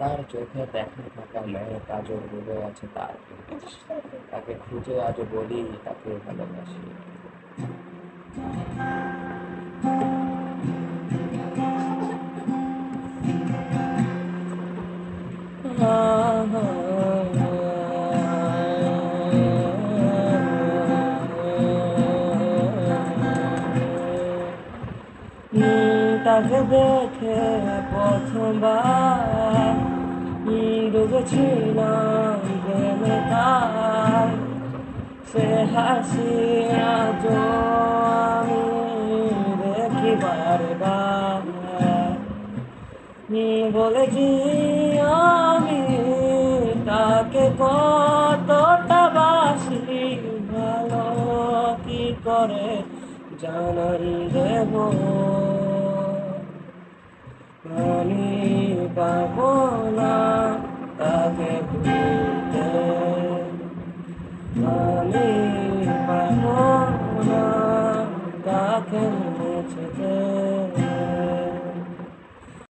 তার চোখে দেখা থাকা মেয়ে কাজল ডুবে আছে তার প্রেমে। তাকে খুঁজে আজও বলি তাকে ভালোবাসি। তাকে দেখে প্রথমবার ডুবেছিলাম প্রেমে তার। সে হাসি আজও আমি দেখি বারবার। বলেছি আমি তাকে কতটা বাসি, ভালো কি করে জানাই দেব। আমি পাবো না তাকে ভুলতে, আমি পাবো না তাকে মুছতে।